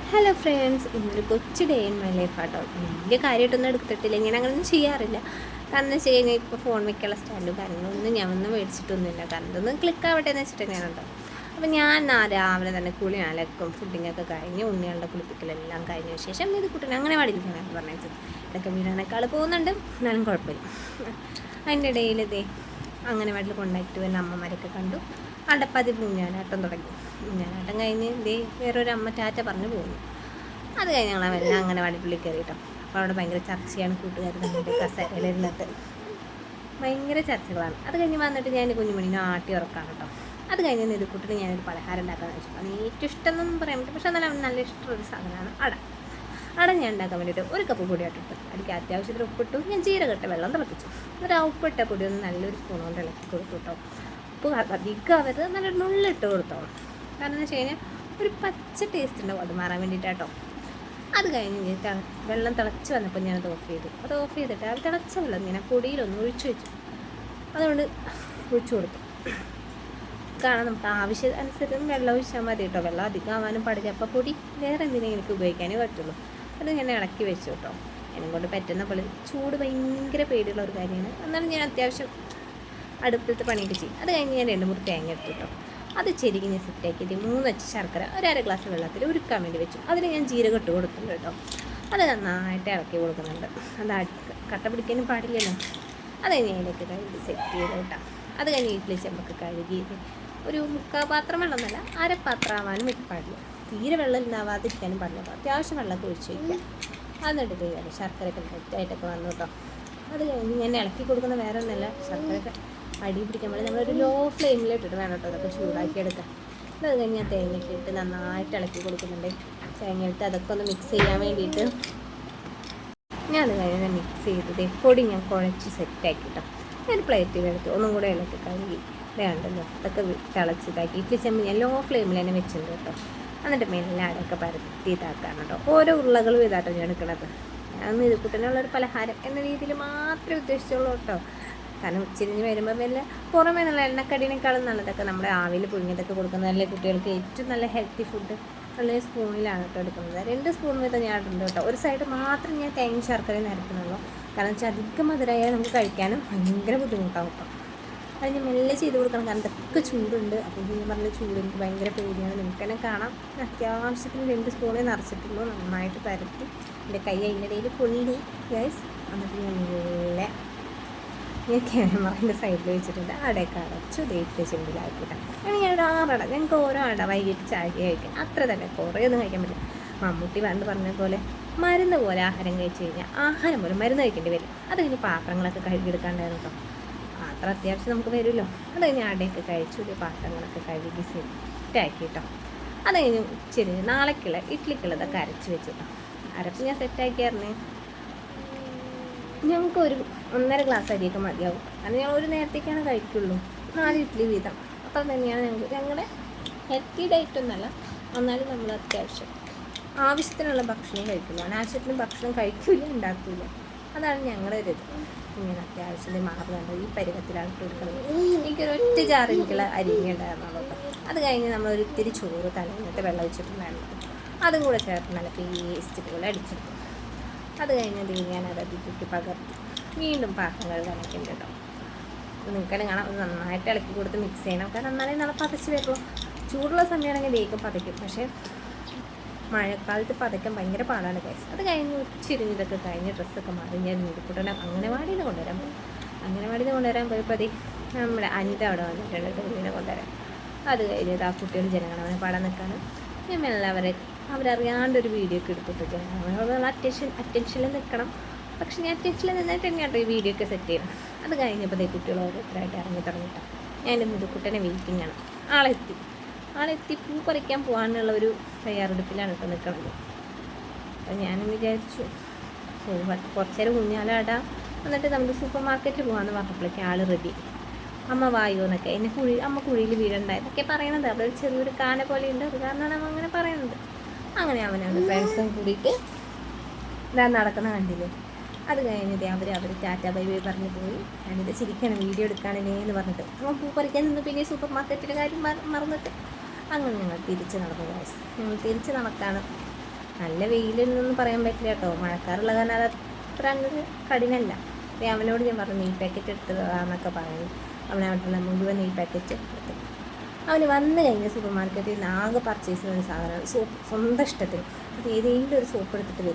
Hello friends, ഇന്നൊരു കൊച്ചു day in my life ആട്ടോ. വലിയ കാര്യമായിട്ടൊന്നും എടുത്തിട്ടില്ല, ഇങ്ങനെ അങ്ങനെയൊന്നും ചെയ്യാറില്ല. കാരണം എന്ന് വെച്ച് കഴിഞ്ഞാൽ ഇപ്പോൾ ഫോൺ വയ്ക്കാനുള്ള സ്റ്റാൻഡും കാര്യങ്ങളൊന്നും ഞാൻ ഒന്നും മേടിച്ചിട്ടൊന്നുമില്ല. കാരണം ഇതൊന്ന് ക്ലിക്ക് ആവട്ടെ എന്ന് വെച്ചിട്ട് ഞാനുണ്ടോ. അപ്പോൾ ഞാൻ രാവിലെ തന്നെ കുളി അലക്കും ഫുഡിങ്ങൊക്കെ കഴിഞ്ഞ് ഉണ്ണികളുടെ കുളിപ്പിക്കലെല്ലാം കഴിഞ്ഞ ശേഷം ഇത് കുട്ടീനെ അങ്ങനെ പാടിയിരിക്കാനാണ് പറഞ്ഞത്. ഇതൊക്കെ വീടാനേക്കാൾ പോകുന്നുണ്ട്, എന്നാലും കുഴപ്പമില്ല. അതിൻ്റെ ഇടയിൽ ഇതേ അങ്ങനെ വീട്ടിൽ കൊണ്ടായിട്ട് വരുന്ന അമ്മമാരൊക്കെ കണ്ടു. അടപ്പതിവ് ഊഞ്ഞാലാട്ടം തുടങ്ങി. ഊഞ്ഞാലാട്ടം കഴിഞ്ഞ് ഇതേ വേറൊരു അമ്മ ടാറ്റ പറഞ്ഞു പോകുന്നു. അത് കഴിഞ്ഞ് ഞങ്ങളെല്ലാം അങ്ങനെ വടിപ്പുള്ളി കയറിയിട്ടോ. അപ്പോൾ അവിടെ ഭയങ്കര ചർച്ചയാണ്, കൂട്ടുകാർ നമ്മുടെ കസേരയിലിരുന്നിട്ട് ഭയങ്കര ചർച്ചകളാണ്. അത് കഴിഞ്ഞ് വന്നിട്ട് ഞാൻ കുഞ്ഞുമണിനെ ആട്ടി ഉറക്കാണ് കേട്ടോ. അത് കഴിഞ്ഞ് നെതുക്കൂട്ടിന് ഞാനൊരു പലഹാരം ഉണ്ടാക്കാമെന്ന് വെച്ചു. അത് ഏറ്റവും ഇഷ്ടമെന്നൊന്നും പറയാൻ പറ്റും, പക്ഷേ എന്നാലും നല്ല ഇഷ്ടമുള്ളൊരു സാധനമാണ് അട. അട ഞാൻ ഉണ്ടാക്കാൻ വേണ്ടിയിട്ട് ഒരു കപ്പ് പൊടി ആട്ടിട്ട് അതിലേക്ക് അത്യാവശ്യത്തിന് ഉപ്പിട്ടു. ഞാൻ ജീരകട്ട വെള്ളം തിളപ്പിച്ചു. ഒരു ഉപ്പിട്ട പൊടി ഒന്ന് നല്ലൊരു സ്പൂൺ കൊണ്ട് ഇളക്കി കൊടുത്തു കേട്ടോ. ഉപ്പ് അധികം അവര് നല്ലൊരു നുള്ളിട്ട് കൊടുത്തോളാം. കാരണം എന്ന് വെച്ച് കഴിഞ്ഞാൽ ഒരു പച്ച ടേസ്റ്റ് ഉണ്ടാവും, അത് മാറാൻ വേണ്ടിയിട്ടാട്ടോ. അത് കഴിഞ്ഞ് വെള്ളം തിളച്ച് വന്നപ്പോൾ ഞാനത് ഓഫ് ചെയ്തു. അത് ഓഫ് ചെയ്തിട്ട് അത് തിളച്ച വെള്ളം ഇങ്ങനെ പൊടിയിലൊന്ന് ഒഴിച്ചു വെച്ചു. അതുകൊണ്ട് ഒഴിച്ചു കൊടുത്തു. കാരണം നമുക്ക് ആവശ്യം അനുസരിച്ച് വെള്ളം ഒഴിച്ചാൽ മതി കേട്ടോ. വെള്ളം അധികം ആവാനും പാടില്ല. അപ്പോൾ പൊടി വേറെ എന്തിനെങ്കിലും എനിക്ക് ഉപയോഗിക്കാനേ പറ്റുള്ളൂ. അത് ഞാൻ ഇളക്കി വെച്ചു കേട്ടോ. എന്നെ കൊണ്ട് പറ്റുന്ന പോലെ. ചൂട് ഭയങ്കര പേടിയുള്ള ഒരു കാര്യമാണ്. എന്നാലും ഞാൻ അത്യാവശ്യം അടുപ്പിലത്തെ പണിയൊക്കെ ചെയ്യും. അത് കഴിഞ്ഞ് ഞാൻ 2 മുറി തേങ്ങ എടുത്തു കേട്ടോ. അത് ചെരുകി ഞാൻ സെറ്റാക്കിയിട്ട് 3 അച്ച് ശർക്കര ഒരു അര ഗ്ലാസ് വെള്ളത്തിൽ ഉരുക്കാൻ വേണ്ടി വെച്ചു. അതിന് ഞാൻ ജീരകം ഇട്ട് കൊടുത്തിട്ടുണ്ട് കേട്ടോ. അത് നന്നായിട്ട് ഇളക്കി കൊടുക്കുന്നുണ്ട്. അത് കട്ട പിടിക്കാനും പാടില്ലല്ലോ. അത് കഴിഞ്ഞ് അതിലേക്ക് കഴുകി സെറ്റ് ചെയ്ത് കേട്ടോ. അത് കഴിഞ്ഞ് ഇഡ്ഡലി ചെമ്പൊക്കെ കഴുകി ഒരു 3/4 പാത്രം വെള്ളമൊന്നുമല്ല, അരപ്പാത്രം ആവാനും വെക്കാൻ പാടില്ല. തീരെ വെള്ളം ഉണ്ടാവാതിരിക്കാനും പാടില്ല. അത്യാവശ്യം വെള്ളമൊക്കെ ഒഴിച്ച് വയ്ക്കുക. എന്നിട്ട് ചെയ്യാം. ശർക്കരയൊക്കെ കറക്റ്റായിട്ടൊക്കെ വന്നു കേട്ടോ. അത് കഴിഞ്ഞ് ഞാൻ ഇളക്കി കൊടുക്കുന്ന വേറെ ഒന്നല്ല, ശർക്കരയൊക്കെ അടി പിടിക്കാൻ വേണ്ടി നമ്മളൊരു ലോ ഫ്ലെയിമിലിട്ടിട്ട് വേണം കേട്ടോ അതൊക്കെ ചൂടാക്കി എടുക്കാം. അത് കഴിഞ്ഞ് ഞാൻ തേങ്ങയൊക്കെ ഇട്ട് നന്നായിട്ട് ഇളക്കി കൊടുക്കുന്നുണ്ട്. തേങ്ങ ഇട്ട് അതൊക്കെ ഒന്ന് മിക്സ് ചെയ്യാൻ വേണ്ടിയിട്ട് ഞാൻ അത് കഴിഞ്ഞ് മിക്സ് ചെയ്തത് പൊടി ഞാൻ കുഴച്ച് സെറ്റാക്കിട്ടോ. ഞാൻ പ്ലേറ്റിലെടുത്ത് ഒന്നും കൂടെ ഇളക്കി കഴുകി വേണ്ടല്ലോ. അതൊക്കെ തിളച്ചിതാക്കി ഇഡ്ഡലി ചെമ്പ് ഞാൻ ലോ ഫ്ലെയിമിൽ തന്നെ വെച്ചിട്ടുണ്ട് കേട്ടോ. എന്നിട്ട് മെല്ലെ അടയൊക്കെ പരത്തി ഇതാക്കാണ് കേട്ടോ. ഓരോ ഉരുളകളും ഇതാട്ടോ ഞാൻ എടുക്കണത്. ഞാൻ നെതുക്കൂട്ടിനുള്ളൊരു പലഹാരം എന്ന രീതിയിൽ മാത്രമേ ഉദ്ദേശിച്ചുള്ളൂ കേട്ടോ. കാരണം ഉച്ചരിഞ്ഞ് വരുമ്പോൾ വല്ല പുറമേ നല്ല എണ്ണക്കടീനേക്കാളും നല്ലതൊക്കെ നമ്മുടെ ആവിയിൽ പുഴുങ്ങിയതൊക്കെ കൊടുക്കുന്നതല്ലേ കുട്ടികൾക്ക് ഏറ്റവും നല്ല ഹെൽത്തി ഫുഡ്. നല്ല സ്പൂണിലാണ് കേട്ടോ എടുക്കുന്നത്. 2 സ്പൂൺ വീതം ഞാൻ ഇടുന്നുണ്ട് കേട്ടോ. ഒരു സൈഡ് മാത്രം ഞാൻ തേങ്ങ ശർക്കര നിരക്കുന്നുള്ളൂ. കാരണം വെച്ചാൽ അധികം മധുരമായാൽ നമുക്ക് കഴിക്കാനും ഭയങ്കര ബുദ്ധിമുട്ടാവും കേട്ടോ. അത് ഞാൻ മെല്ലെ ചെയ്ത് കൊടുക്കണം. കാരണം ഇതൊക്കെ ചൂടുണ്ട്. അപ്പോൾ ഞാൻ പറഞ്ഞ ചൂട് എനിക്ക് ഭയങ്കര പേടിയാണ്. നിങ്ങൾക്ക് തന്നെ കാണാം. അത്യാവശ്യത്തിന് 2 സ്പൂണേ നിറച്ചിട്ടുള്ളൂ. നന്നായിട്ട് പരത്തി എൻ്റെ കൈ അതിൻ്റെ ഇടയിൽ പൊള്ളി ഗൈസ്. എന്നിട്ട് ഞാൻ മെല്ലെ ഞാൻ ക്യാമറേൻ്റെ സൈഡിൽ വെച്ചിട്ടുണ്ട്. അടയൊക്കെ അടച്ചു ഇഡ്ഡലി ചെമ്പിലാക്കിയിട്ടാണ്. അങ്ങനെ ഞാൻ 6 അട, ഞങ്ങൾക്ക് ഓരോ അട വൈകിട്ട് ചായ കഴിക്കാം. അത്ര തന്നെ, കുറേ ഒന്നും കഴിക്കാൻ പറ്റില്ല. മമ്മൂട്ടി പണ്ട് പറഞ്ഞ പോലെ മരുന്ന് പോലെ ആഹാരം കഴിച്ച് കഴിഞ്ഞാൽ ആഹാരം പോലെ മരുന്ന് കഴിക്കേണ്ടി വരും. അത് കഴിഞ്ഞ് പാത്രങ്ങളൊക്കെ കഴുകിയെടുക്കാണ്ടായിരുന്നു കേട്ടോ. പാത്രം അത്യാവശ്യം നമുക്ക് വരുമല്ലോ. അത് കഴിഞ്ഞ് അടയൊക്കെ കഴിച്ചു പാത്രങ്ങളൊക്കെ കഴുകി സെറ്റാക്കി കേട്ടോ. അത് കഴിഞ്ഞ് ഉച്ചരിഞ്ഞ് നാളേക്കുള്ള ഇഡ്ഡലിക്കുള്ളതൊക്കെ അരച്ച് വെച്ചു കേട്ടോ. അരപ്പ് ഞാൻ സെറ്റാക്കിയായിരുന്നേ. ഞങ്ങൾക്കൊരു 1.5 ഗ്ലാസ് അരിയൊക്കെ മതിയാവും. കാരണം ഞങ്ങൾ ഒരു നേരത്തേക്കാണ് കഴിക്കുള്ളൂ. 4 ഇഡ്ഡലി വീതം അത്ര തന്നെയാണ് ഞങ്ങളുടെ ഹെൽത്തി ഡയറ്റ് ഒന്നല്ല. എന്നാലും നമ്മൾ അത്യാവശ്യം ആവശ്യത്തിനുള്ള ഭക്ഷണം കഴിക്കില്ല. അനാവശ്യത്തിന് ഭക്ഷണം കഴിക്കില്ല, ഉണ്ടാക്കില്ല. അതാണ് ഞങ്ങളുടെ ഒരു ഇത്. ഇങ്ങനെ അത്യാവശ്യത്തിന് മാറുന്നുണ്ട്. ഈ പരുവത്തിലാണ് കൊടുക്കുന്നത്. എനിക്കൊരൊറ്റ ജാറിലേക്കുള്ള അരിഞ്ഞ ഉണ്ടായിരുന്നുള്ളൂ കേട്ടോ. അത് കഴിഞ്ഞ് നമ്മളൊരു ഇത്തിരി ചോറ് തലേന്നത്തെ വെള്ളം വെച്ചിട്ടുണ്ടായിരുന്നു. അതും കൂടെ ചേർത്ത് നല്ല പേസ്റ്റ് പോലെ അടിച്ചെടുക്കും. അത് കഴിഞ്ഞത് ഞാനത് അതിലേക്ക് പകർത്തി വീണ്ടും പാത്രം കഴുകാനൊക്കെ ഉണ്ട് കേട്ടോ. നിങ്ങൾക്കെല്ലാം കാണാം. അത് നന്നായിട്ട് ഇളക്കി കൊടുത്ത് മിക്സ് ചെയ്യണം. കാരണം എന്നാലേ നല്ല പതച്ച് വരുള്ളൂ. ചൂടുള്ള സമയമാണെങ്കിൽ വേഗം പതയ്ക്കും. പക്ഷേ മഴക്കാലത്ത് പതയ്ക്കാൻ ഭയങ്കര പാടാണ് ഗൈസ്. അത് കഴിഞ്ഞ് ഉച്ചിരിഞ്ഞതൊക്കെ കഴിഞ്ഞ് ഡ്രസ്സൊക്കെ മാറി ഞാൻ നെടുക്കുട്ടനെ അംഗനവാടിയിൽ നിന്ന് കൊണ്ടുവരാൻ പോയി. അംഗനവാടിയിൽ നിന്ന് കൊണ്ടുവരാൻ പോയപ്പോൾ അത് നമ്മുടെ അനിത അവിടെ വന്നിട്ടുണ്ട് ടെലിവിനെ കൊണ്ടുവരാൻ. അത് കഴിഞ്ഞത് ആ കുട്ടികൾ ജനഗണമന പാടാൻ നിൽക്കാണ്. ഞാൻ മെല്ലെ അവരറിയാണ്ടൊരു വീഡിയോ ഒക്കെ എടുത്തിട്ട് ജനഗണമന അറ്റൻഷനിൽ നിൽക്കണം. പക്ഷെ ഞാൻ അറ്റൻഷനിൽ നിന്നിട്ട് തന്നെയാട്ടോ ഈ വീഡിയോ ഒക്കെ സെറ്റ് ചെയ്യണം. അത് കഴിഞ്ഞപ്പോൾ ഈ കുട്ടികൾ ഓരോരുത്തരായിട്ട് ഇറങ്ങി തുടങ്ങിയിട്ടാണ്. ഞാൻ നെടുക്കുട്ടനെ വെയിറ്റിംഗ് ആണ്. ആളെത്തി പൂ പറിക്കാൻ പോകാനുള്ള ഒരു തയ്യാറെടുപ്പിലാണ് ഇപ്പോൾ നിൽക്കുന്നത്. അപ്പോൾ ഞാനും വിചാരിച്ചു കുറച്ച് നേരം ഊഞ്ഞാലാടാം, എന്നിട്ട് നമുക്ക് സൂപ്പർ മാർക്കറ്റിൽ പോകാമെന്ന് പറഞ്ഞപ്പോഴേക്ക് ആൾ റെഡി. അമ്മ വായു എന്നൊക്കെ എന്നെ അമ്മ കുഴിയിൽ വീഴുണ്ടായെന്നൊക്കെ പറയണത്. അവിടെ ഒരു ചെറിയൊരു കാന പോലെ ഉണ്ട്. അത് കാരണമാണ് അമ്മ അങ്ങനെ പറയുന്നത്. അങ്ങനെ അവനവൻ്റെ ഫ്രണ്ട്സും കൂടിയിട്ട് ഇതാ നടക്കുന്ന കണ്ടില്ലേ. അത് കഴിഞ്ഞിട്ട് അവർ ടാറ്റ ബൈ ബൈ പറഞ്ഞ് പോയി. ഞാനിത് ചിരിക്കണം വീഡിയോ എടുക്കാനേ എന്ന് പറഞ്ഞിട്ട് അമ്മ പൂ പറിക്കാൻ നിന്ന് പിന്നെ സൂപ്പർ മാർക്കറ്റിൻ്റെ കാര്യം മറന്നിട്ട് അങ്ങനെ ഞങ്ങൾ തിരിച്ച് നടന്നു. ഞങ്ങൾ തിരിച്ച് നടക്കാണ്. നല്ല വെയിലൊന്നും പറയാൻ പറ്റില്ല കേട്ടോ. മഴക്കാറുള്ള കാരണം അത് അത്ര അങ്ങോട്ട് കഠിനമല്ല. അപ്പോൾ അവനോട് ഞാൻ പറഞ്ഞു നെയ് പാക്കറ്റ് എടുത്തതാന്നൊക്കെ പറഞ്ഞു. അവനവിടെ മുഴുവൻ നെയ് പാക്കറ്റ് എടുത്തു. അവന് വന്നു കഴിഞ്ഞ സൂപ്പർ മാർക്കറ്റിൽ നിന്ന് ആകെ പർച്ചേസ് ചെയ്യുന്ന സാധനമാണ് സോപ്പ്. സ്വന്തം ഇഷ്ടത്തിന് അത് ഏതെങ്കിലും ഒരു സോപ്പ് എടുത്തിട്ട് വരും.